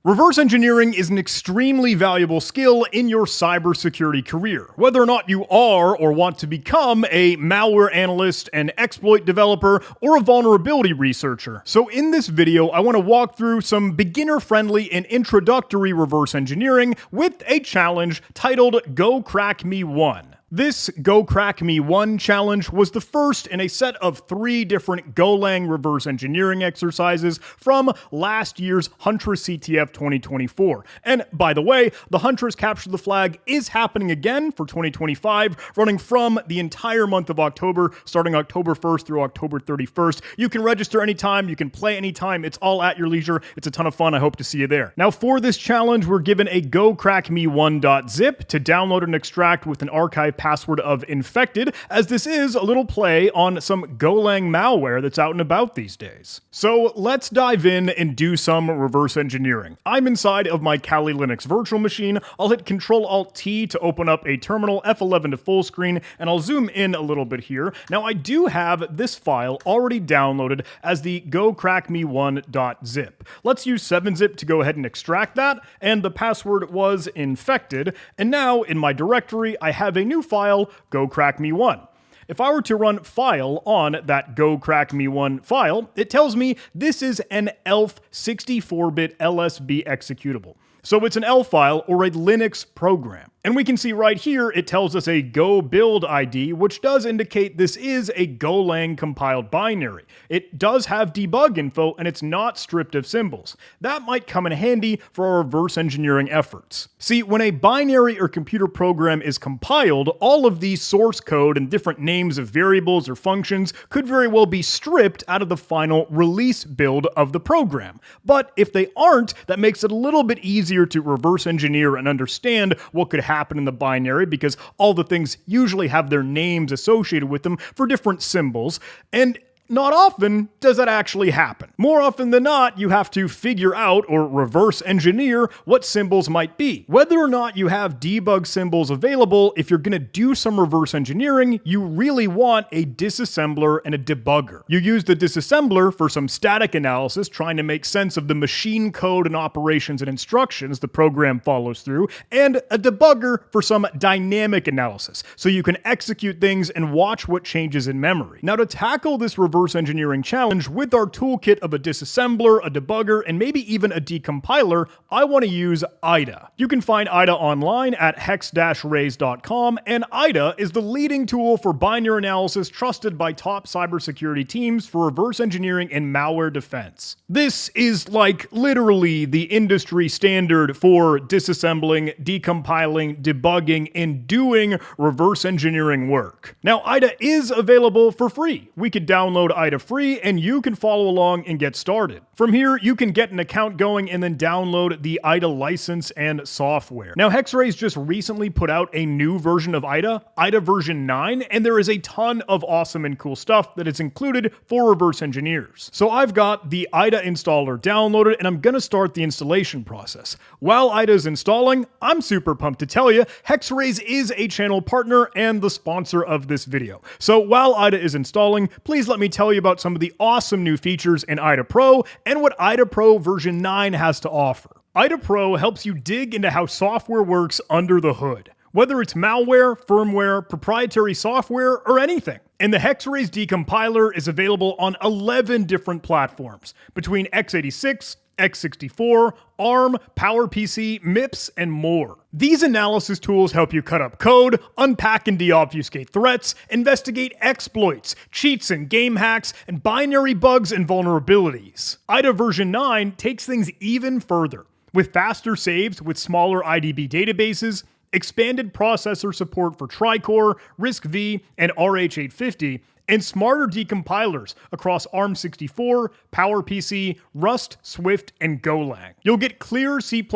Reverse engineering is an extremely valuable skill in your cybersecurity career, whether or not you are or want to become a malware analyst, an exploit developer, or a vulnerability researcher. So in this video, I want to walk through some beginner-friendly and introductory reverse engineering with a challenge titled Go Crack Me 1. This Go Crack Me 1 challenge was the first in a set of 3 different Golang reverse engineering exercises from last year's Huntress CTF 2024. And by the way, the Huntress Capture the Flag is happening again for 2025, running from the entire month of October, starting October 1st through October 31st. You can register anytime, you can play anytime, it's all at your leisure. It's a ton of fun, I hope to see you there. Now for this challenge, we're given a gocrackme1.zip to download and extract with an archive password of infected, as this is a little play on some Golang malware that's out and about these days. So let's dive in and do some reverse engineering. I'm inside of my Kali Linux virtual machine. I'll hit Ctrl-Alt-T to open up a terminal, F11 to full screen, and I'll zoom in a little bit here. Now I do have this file already downloaded as the gocrackme1.zip. Let's use 7-zip to go ahead and extract that, and the password was infected. And now in my directory, I have a new file, gocrackme1. If I were to run file on that gocrackme1 file, it tells me this is an ELF 64-bit LSB executable. So it's an ELF file or a Linux program. And we can see right here, it tells us a Go build ID, which does indicate this is a Golang compiled binary. It does have debug info, and it's not stripped of symbols. That might come in handy for our reverse engineering efforts. See, when a binary or computer program is compiled, all of the source code and different names of variables or functions could very well be stripped out of the final release build of the program. But if they aren't, that makes it a little bit easier to reverse engineer and understand what could happen in the binary, because all the things usually have their names associated with them for different symbols, and not often does that actually happen. More often than not, you have to figure out or reverse engineer what symbols might be. Whether or not you have debug symbols available, if you're going to do some reverse engineering, you really want a disassembler and a debugger. You use the disassembler for some static analysis, trying to make sense of the machine code and operations and instructions the program follows through, and a debugger for some dynamic analysis, so you can execute things and watch what changes in memory. Now, to tackle this reverse engineering challenge with our toolkit of a disassembler, a debugger, and maybe even a decompiler, I want to use IDA. You can find IDA online at hex-raise.com, and IDA is the leading tool for binary analysis trusted by top cybersecurity teams for reverse engineering and malware defense. This is like literally the industry standard for disassembling, decompiling, debugging, and doing reverse engineering work. Now, IDA is available for free. We could download IDA free, and you can follow along and get started. From here, you can get an account going and then download the IDA license and software. Now, Hexraise just recently put out a new version of IDA, IDA version 9, and there is a ton of awesome and cool stuff that is included for reverse engineers. So I've got the IDA installer downloaded, and I'm gonna start the installation process. While IDA is installing, I'm super pumped to tell you, Hexraise is a channel partner and the sponsor of this video. So while IDA is installing, please let me tell you about some of the awesome new features in IDA Pro and what IDA Pro version 9 has to offer. IDA Pro helps you dig into how software works under the hood, whether it's malware, firmware, proprietary software, or anything. And the Hexraise decompiler is available on 11 different platforms, between x86, x64, ARM, PowerPC, MIPS, and more. These analysis tools help you cut up code, unpack and deobfuscate threats, investigate exploits, cheats and game hacks, and binary bugs and vulnerabilities. IDA version 9 takes things even further, with faster saves with smaller IDB databases, expanded processor support for Tricore, RISC-V, and RH850, and smarter decompilers across ARM64, PowerPC, Rust, Swift, and Golang. You'll get clear C++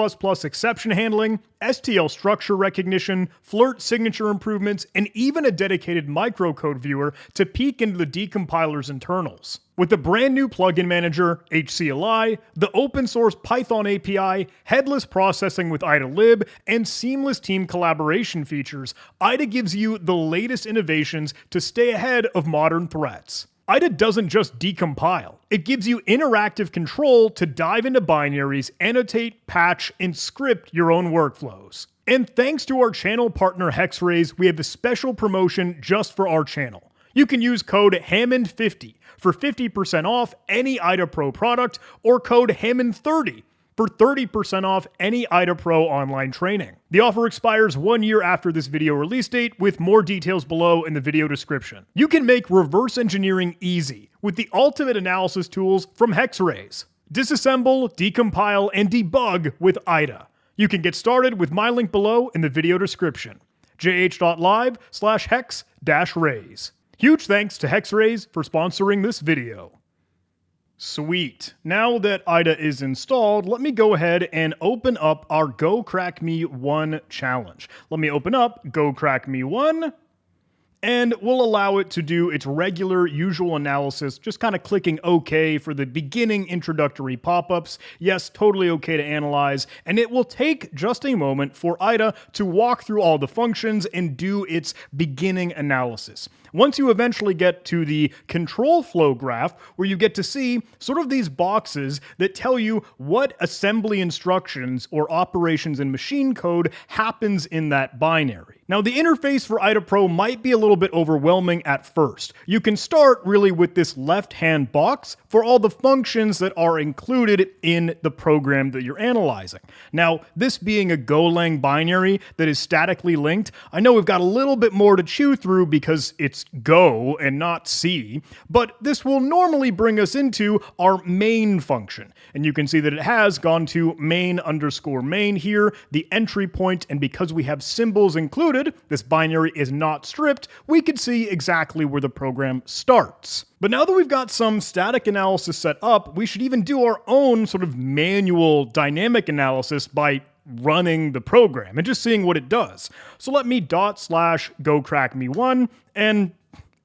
exception handling, STL structure recognition, Flirt signature improvements, and even a dedicated microcode viewer to peek into the decompiler's internals. With the brand new plugin manager, HCLI, the open source Python API, headless processing with IDA-lib, and seamless team collaboration features, IDA gives you the latest innovations to stay ahead of modern threats. IDA doesn't just decompile. It gives you interactive control to dive into binaries, annotate, patch, and script your own workflows. And thanks to our channel partner Hexrays, we have a special promotion just for our channel. You can use code Hammond50 for 50% off any IDA Pro product, or code Hammond30 for 30% off any IDA Pro online training. The offer expires 1 year after this video release date, with more details below in the video description. You can make reverse engineering easy with the ultimate analysis tools from Hexrays. Disassemble, decompile, and debug with IDA. You can get started with my link below in the video description. jh.live/hex-rays. Huge thanks to Hexrays for sponsoring this video. Sweet. Now that IDA is installed, let me go ahead and open up our Go Crack Me 1 challenge. Let me open up Go Crack Me 1, and we'll allow it to do its regular, usual analysis, just kind of clicking OK for the beginning introductory pop-ups. Yes, totally okay to analyze, and it will take just a moment for IDA to walk through all the functions and do its beginning analysis. Once you eventually get to the control flow graph, where you get to see sort of these boxes that tell you what assembly instructions or operations in machine code happens in that binary. Now, the interface for IDA Pro might be a little bit overwhelming at first. You can start really with this left-hand box for all the functions that are included in the program that you're analyzing. Now, this being a Golang binary that is statically linked, I know we've got a little bit more to chew through because it's Go and not C, but this will normally bring us into our main function. And you can see that it has gone to main_main here, the entry point, and because we have symbols included, this binary is not stripped, we can see exactly where the program starts. But now that we've got some static analysis set up, we should even do our own sort of manual dynamic analysis by running the program and just seeing what it does. So let me /gocrackme1, and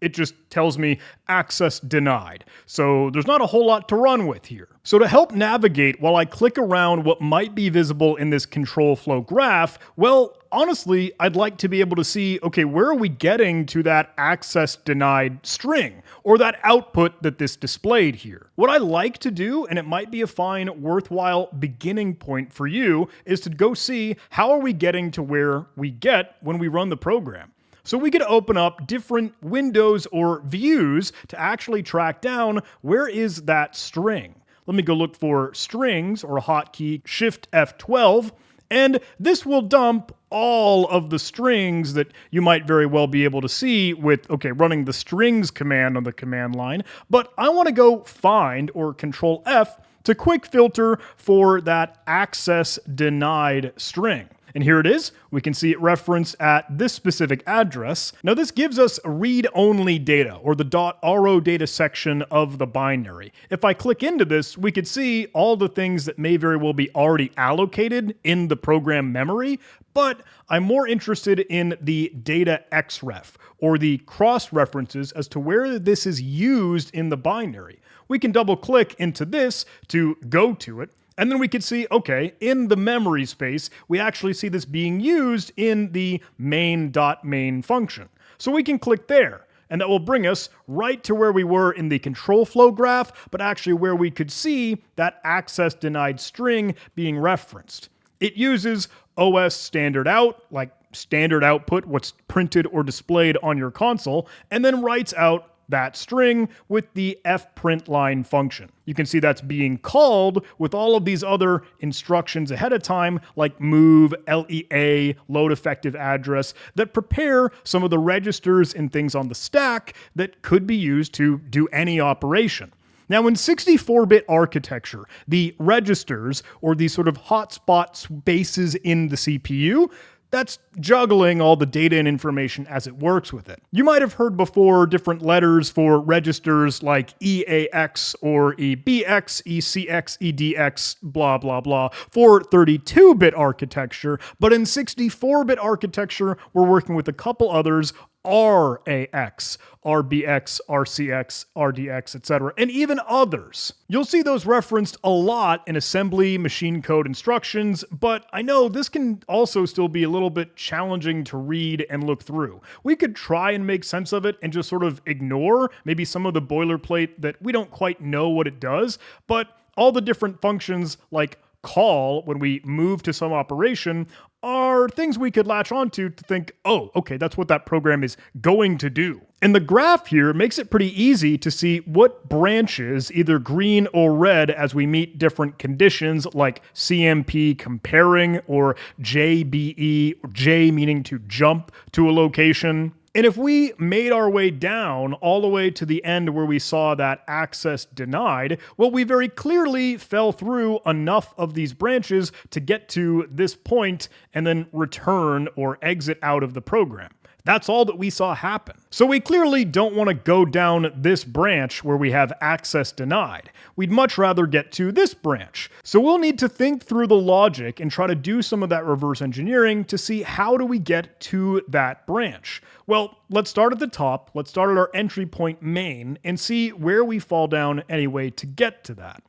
it just tells me access denied. So there's not a whole lot to run with here. So to help navigate while I click around what might be visible in this control flow graph, well, honestly, I'd like to be able to see, okay, where are we getting to that access denied string, or that output that this displayed here? What I like to do, and it might be a fine, worthwhile beginning point for you, is to go see how are we getting to where we get when we run the program. So we could open up different windows or views to actually track down where is that string. Let me go look for strings, or a hotkey, Shift F12, and this will dump all of the strings that you might very well be able to see with, okay, running the strings command on the command line, but I want to go find, or Control F, to quick filter for that access denied string. And here it is. We can see it referenced at this specific address. Now this gives us read-only data, or the .ro data section of the binary. If I click into this, we could see all the things that may very well be already allocated in the program memory, but I'm more interested in the data xref, or the cross-references as to where this is used in the binary. We can double-click into this to go to it, and then we could see, okay, in the memory space, we actually see this being used in the main.main function. So we can click there, and that will bring us right to where we were in the control flow graph, but actually where we could see that access denied string being referenced. It uses OS standard out, like standard output, what's printed or displayed on your console, and then writes out that string with the fprintline function. You can see that's being called with all of these other instructions ahead of time, like move, LEA, load effective address, that prepare some of the registers and things on the stack that could be used to do any operation. Now, in 64-bit architecture, the registers, or these sort of hotspot spaces in the CPU, that's juggling all the data and information as it works with it. You might have heard before different letters for registers like EAX or EBX, ECX, EDX, blah, blah, blah, for 32-bit architecture, but in 64-bit architecture, we're working with a couple others, RAX, RBX, RCX, RDX, etc., and even others. You'll see those referenced a lot in assembly machine code instructions, but I know this can also still be a little bit challenging to read and look through. We could try and make sense of it and just sort of ignore maybe some of the boilerplate that we don't quite know what it does, but all the different functions like call when we move to some operation are things we could latch onto to think, oh, okay, that's what that program is going to do. And the graph here makes it pretty easy to see what branches, either green or red, as we meet different conditions like CMP comparing or JBE, or J meaning to jump to a location. And if we made our way down all the way to the end where we saw that access denied, well, we very clearly fell through enough of these branches to get to this point and then return or exit out of the program. That's all that we saw happen. So we clearly don't want to go down this branch where we have access denied. We'd much rather get to this branch. So we'll need to think through the logic and try to do some of that reverse engineering to see how do we get to that branch. Well, let's start at the top. Let's start at our entry point main and see where we fall down anyway to get to that.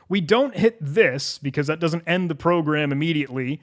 We don't hit this because that doesn't end the program immediately.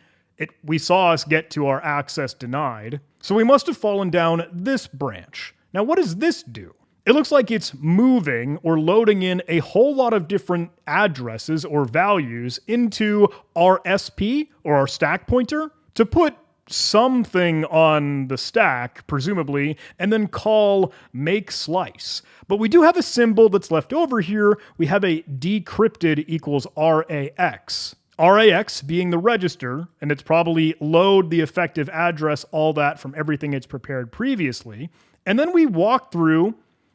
We saw us get to our access denied. So we must have fallen down this branch. Now, what does this do? It looks like it's moving or loading in a whole lot of different addresses or values into our SP or our stack pointer to put something on the stack, presumably, and then call make slice. But we do have a symbol that's left over here. We have a decrypted equals RAX. RAX being the register, and it's probably load the effective address, all that from everything it's prepared previously. And then we walk through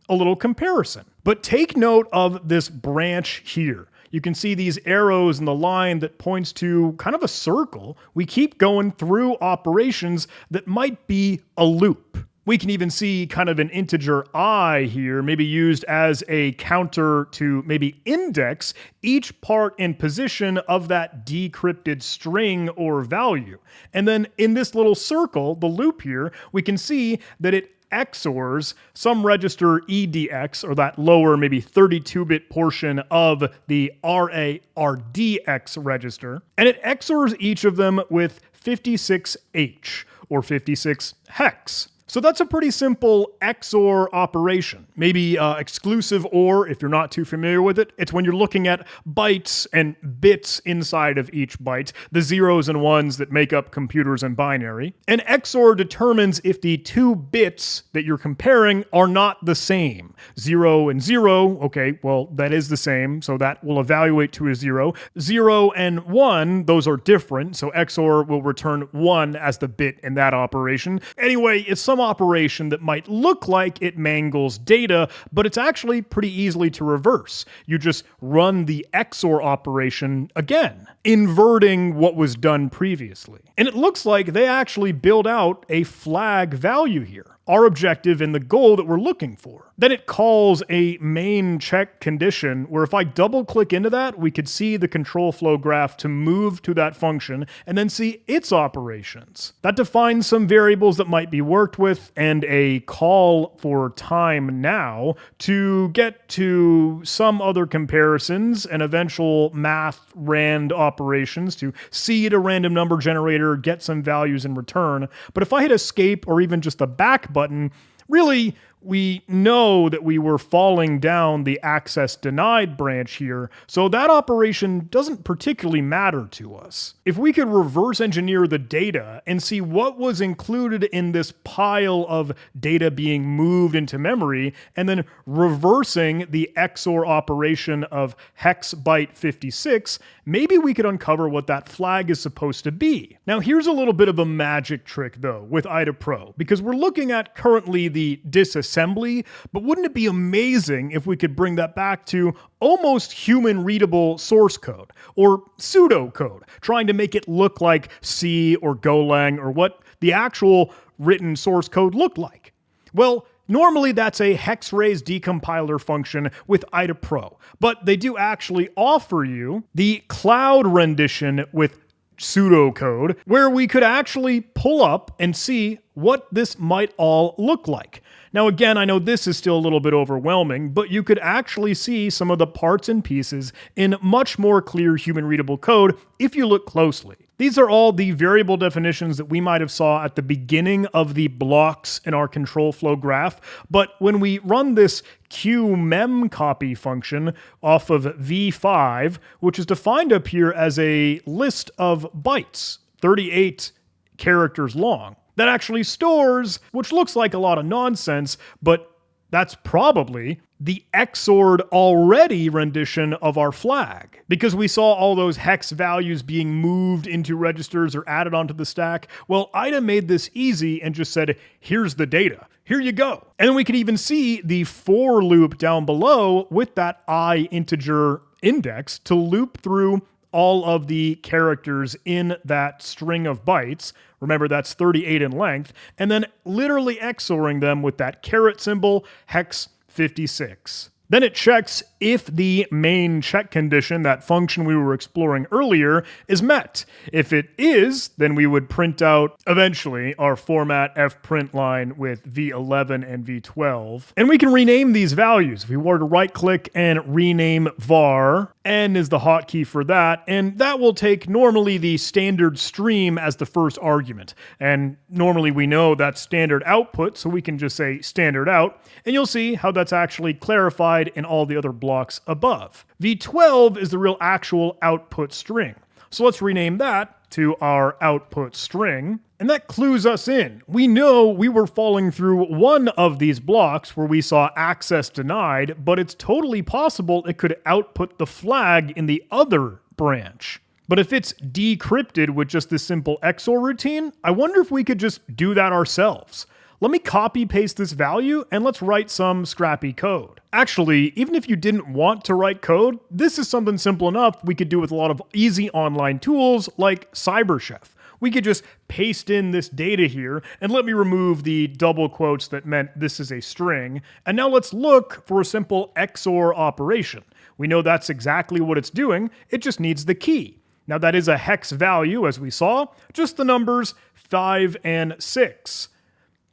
a little comparison. But take note of this branch here. You can see these arrows in the line that points to kind of a circle. We keep going through operations that might be a loop. We can even see kind of an integer I here, maybe used as a counter to maybe index each part and position of that decrypted string or value. And then in this little circle, the loop here, we can see that it XORs some register EDX, or that lower maybe 32-bit portion of the RARDX register, and it XORs each of them with 56H, or 56 hex. So that's a pretty simple XOR operation. Maybe exclusive OR, if you're not too familiar with it. It's when you're looking at bytes and bits inside of each byte, the zeros and ones that make up computers and binary. And XOR determines if the two bits that you're comparing are not the same. 0 and 0, okay, well, that is the same, so that will evaluate to a 0. 0 and 1, those are different, so XOR will return 1 as the bit in that operation. Anyway, it's some operation that might look like it mangles data, but it's actually pretty easily to reverse. You just run the XOR operation again, inverting what was done previously. And it looks like they actually build out a flag value here, our objective and the goal that we're looking for. Then it calls a main check condition where if I double click into that, we could see the control flow graph to move to that function and then see its operations. That defines some variables that might be worked with and a call for time now to get to some other comparisons and eventual math rand operations to seed a random number generator, get some values in return. But if I hit escape or even just the back button, really, we know that we were falling down the access denied branch here, so that operation doesn't particularly matter to us. If we could reverse engineer the data and see what was included in this pile of data being moved into memory, and then reversing the XOR operation of hex byte 56, maybe we could uncover what that flag is supposed to be. Now here's a little bit of a magic trick though with IDA Pro, because we're looking at currently the disassembly, but wouldn't it be amazing if we could bring that back to almost human readable source code or pseudocode, trying to make it look like C or Golang or what the actual written source code looked like? Well, normally that's a hex-raise decompiler function with IDA Pro, but they do actually offer you the cloud rendition with pseudocode where we could actually pull up and see what this might all look like. Now, again, I know this is still a little bit overwhelming, but you could actually see some of the parts and pieces in much more clear human-readable code if you look closely. These are all the variable definitions that we might have saw at the beginning of the blocks in our control flow graph, but when we run this qmemcopy function off of v5, which is defined up here as a list of bytes, 38 characters long, that actually stores, which looks like a lot of nonsense, but that's probably the XORed already rendition of our flag. Because we saw all those hex values being moved into registers or added onto the stack, well, IDA made this easy and just said, here's the data. Here you go. And then we could even see the for loop down below with that I integer index to loop through all of the characters in that string of bytes. Remember, that's 38 in length. And then literally XORing them with that caret symbol, hex 56. Then it checks if the main check condition, that function we were exploring earlier, is met. If it is, then we would print out, eventually, our format fprint line with v11 and v12. And we can rename these values. If we were to right-click and rename var, n is the hotkey for that, and that will take normally the standard stream as the first argument. And normally we know that's standard output, so we can just say standard out, and you'll see how that's actually clarified in all the other blocks above. v12 is the real actual output string. So let's rename that to our output string. And that clues us in. We know we were falling through one of these blocks where we saw access denied, but it's totally possible it could output the flag in the other branch. But if it's decrypted with just this simple XOR routine, I wonder if we could just do that ourselves. Let me copy paste this value and let's write some scrappy code. Actually, even if you didn't want to write code, this is something simple enough we could do with a lot of easy online tools like CyberChef. We could just paste in this data here, and let me remove the double quotes that meant this is a string. And now let's look for a simple XOR operation. We know that's exactly what it's doing, it just needs the key. Now that is a hex value, as we saw, just the numbers 5 and 6.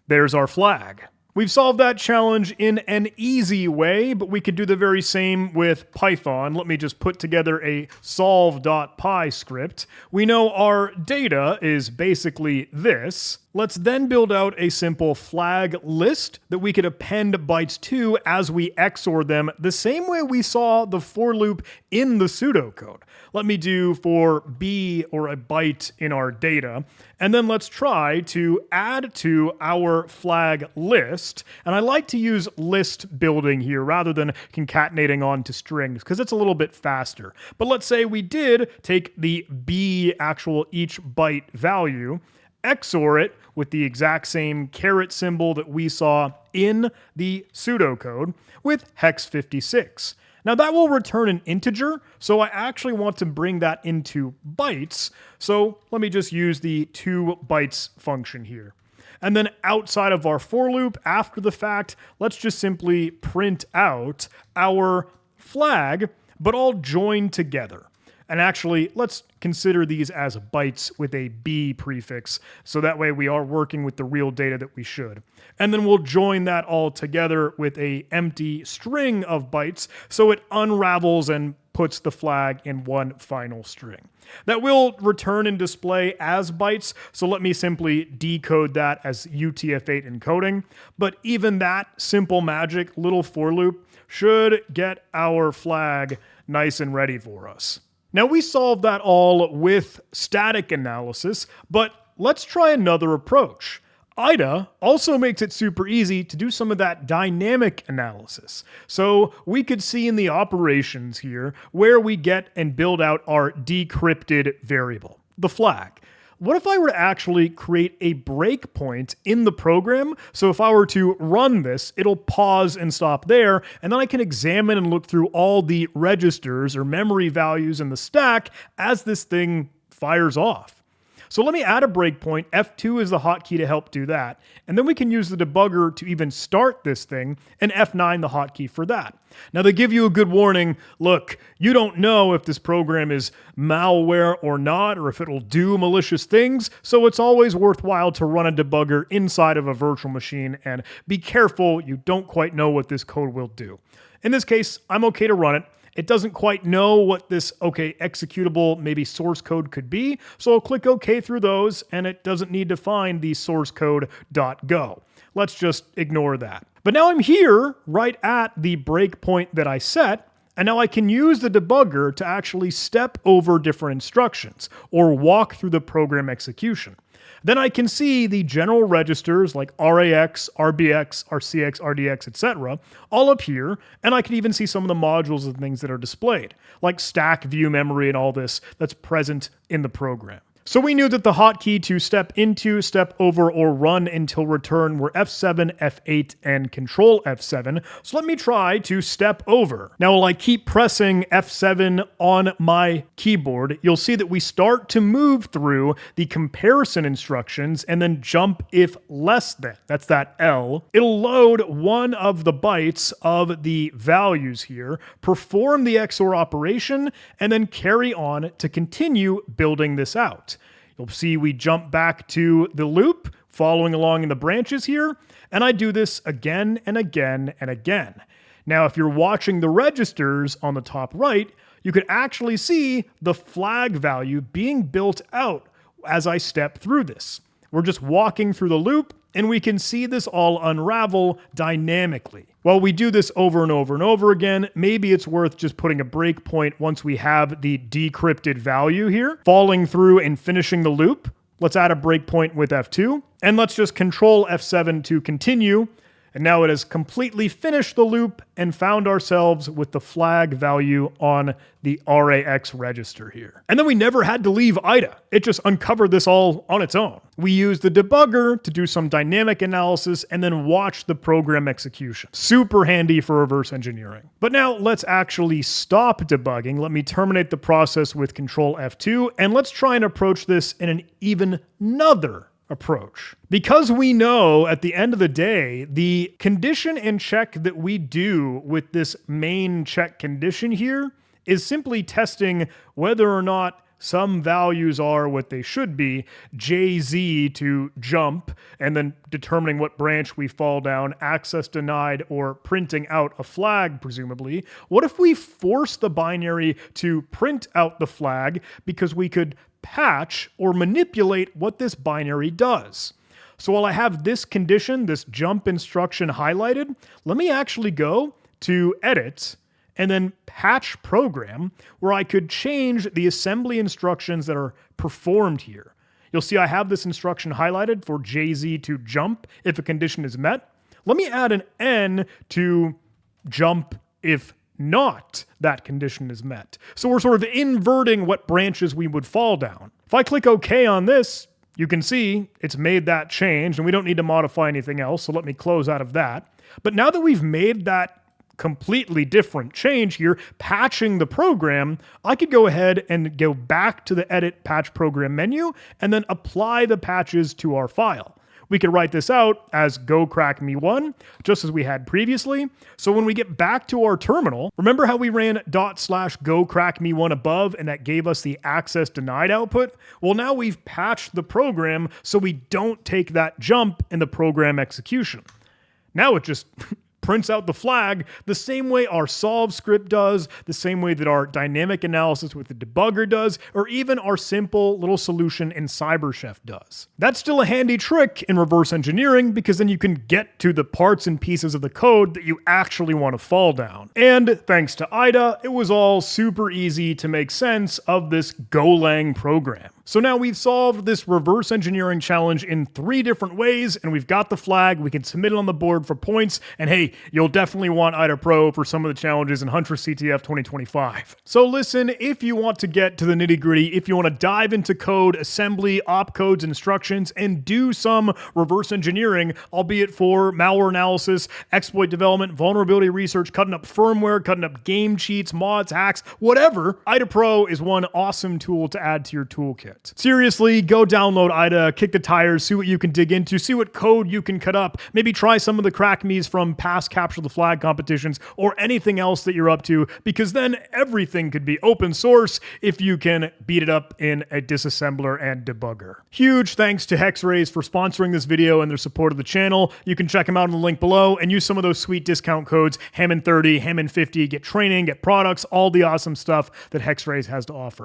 There's our flag. We've solved that challenge in an easy way, but we could do the very same with Python. Let me just put together a solve.py script. We know our data is basically this. Let's then build out a simple flag list that we could append bytes to as we XOR them the same way we saw the for loop in the pseudocode. Let me do for B or a byte in our data, and then let's try to add to our flag list. And I like to use list building here rather than concatenating onto strings because it's a little bit faster. But let's say we did take the B actual each byte value, XOR it with the exact same caret symbol that we saw in the pseudocode with hex 56. Now that will return an integer, so I actually want to bring that into bytes. So let me just use the 2 bytes function here. And then outside of our for loop, after the fact, let's just simply print out our flag, but all joined together. And actually, let's consider these as bytes with a B prefix, so that way we are working with the real data that we should. And then we'll join that all together with an empty string of bytes, so it unravels and puts the flag in one final string. That will return and display as bytes, so let me simply decode that as UTF-8 encoding. But even that simple magic little for loop should get our flag nice and ready for us. Now we solved that all with static analysis, but let's try another approach. IDA also makes it super easy to do some of that dynamic analysis. So we could see in the operations here where we get and build out our decrypted variable, the flag. What if I were to actually create a breakpoint in the program? So if I were to run this, it'll pause and stop there, and then I can examine and look through all the registers or memory values in the stack as this thing fires off. So let me add a breakpoint. F2 is the hotkey to help do that. And then we can use the debugger to even start this thing, and F9 the hotkey for that. Now they give you a good warning. Look, you don't know if this program is malware or not, or if it'll do malicious things, so it's always worthwhile to run a debugger inside of a virtual machine, and be careful, you don't quite know what this code will do. In this case, I'm okay to run it. It doesn't quite know what this executable, maybe source code could be, so I'll click OK through those, and it doesn't need to find the source code.go. Let's just ignore that. But now I'm here, right at the breakpoint that I set, and now I can use the debugger to actually step over different instructions, or walk through the program execution. Then I can see the general registers like RAX, RBX, RCX, RDX, etc. all up here, and I can even see some of the modules and things that are displayed, like stack, view, memory, and all this that's present in the program. So we knew that the hotkey to step into, step over, or run until return were F7, F8, and Control F7. So let me try to step over. Now, while I keep pressing F7 on my keyboard, you'll see that we start to move through the comparison instructions and then jump if less than. That's that L. It'll load one of the bytes of the values here, perform the XOR operation, and then carry on to continue building this out. You'll see we jump back to the loop, following along in the branches here, and I do this again and again and again. Now, if you're watching the registers on the top right, you could actually see the flag value being built out as I step through this. We're just walking through the loop, and we can see this all unravel dynamically. While we do this over and over and over again, maybe it's worth just putting a breakpoint once we have the decrypted value here, falling through and finishing the loop. Let's add a breakpoint with F2, and let's just Control F7 to continue. And now it has completely finished the loop and found ourselves with the flag value on the RAX register here. And then we never had to leave IDA. It just uncovered this all on its own. We used the debugger to do some dynamic analysis and then watch the program execution. Super handy for reverse engineering. But now let's actually stop debugging. Let me terminate the process with Control F2, and let's try and approach this in an even another approach. Because we know at the end of the day, the condition and check that we do with this main check condition here is simply testing whether or not some values are what they should be, JZ to jump, and then determining what branch we fall down, access denied, or printing out a flag, presumably. What if we force the binary to print out the flag because we could patch or manipulate what this binary does? So while I have this condition, this jump instruction highlighted, let me actually go to Edit and then Patch Program, where I could change the assembly instructions that are performed here. You'll see I have this instruction highlighted for JZ to jump if a condition is met. Let me add an N to jump if not that condition is met. So we're sort of inverting what branches we would fall down. If I click OK on this, you can see it's made that change, and we don't need to modify anything else, so let me close out of that. But now that we've made that completely different change here, patching the program, I could go ahead and go back to the Edit Patch Program menu and then apply the patches to our file. We could write this out as gocrackme1, just as we had previously. So when we get back to our terminal, remember how we ran /gocrackme1 above and that gave us the access denied output? Well, now we've patched the program so we don't take that jump in the program execution. Now it just prints out the flag the same way our solve script does, the same way that our dynamic analysis with the debugger does, or even our simple little solution in CyberChef does. That's still a handy trick in reverse engineering, because then you can get to the parts and pieces of the code that you actually want to fall down. And thanks to IDA, it was all super easy to make sense of this Golang program. So now we've solved this reverse engineering challenge in 3 different ways, and we've got the flag, we can submit it on the board for points, and hey, you'll definitely want IDA Pro for some of the challenges in Hunter CTF 2025. So listen, if you want to get to the nitty-gritty, if you want to dive into code, assembly, opcodes, instructions, and do some reverse engineering, albeit for malware analysis, exploit development, vulnerability research, cutting up firmware, cutting up game cheats, mods, hacks, whatever, IDA Pro is one awesome tool to add to your toolkit. it. Seriously, go download IDA, kick the tires, see what you can dig into, see what code you can cut up, maybe try some of the crack me's from past Capture the Flag competitions or anything else that you're up to, because then everything could be open source if you can beat it up in a disassembler and debugger. Huge thanks to Hexrays for sponsoring this video and their support of the channel. You can check them out in the link below and use some of those sweet discount codes, Hammond30, Hammond50, get training, get products, all the awesome stuff that Hexrays has to offer.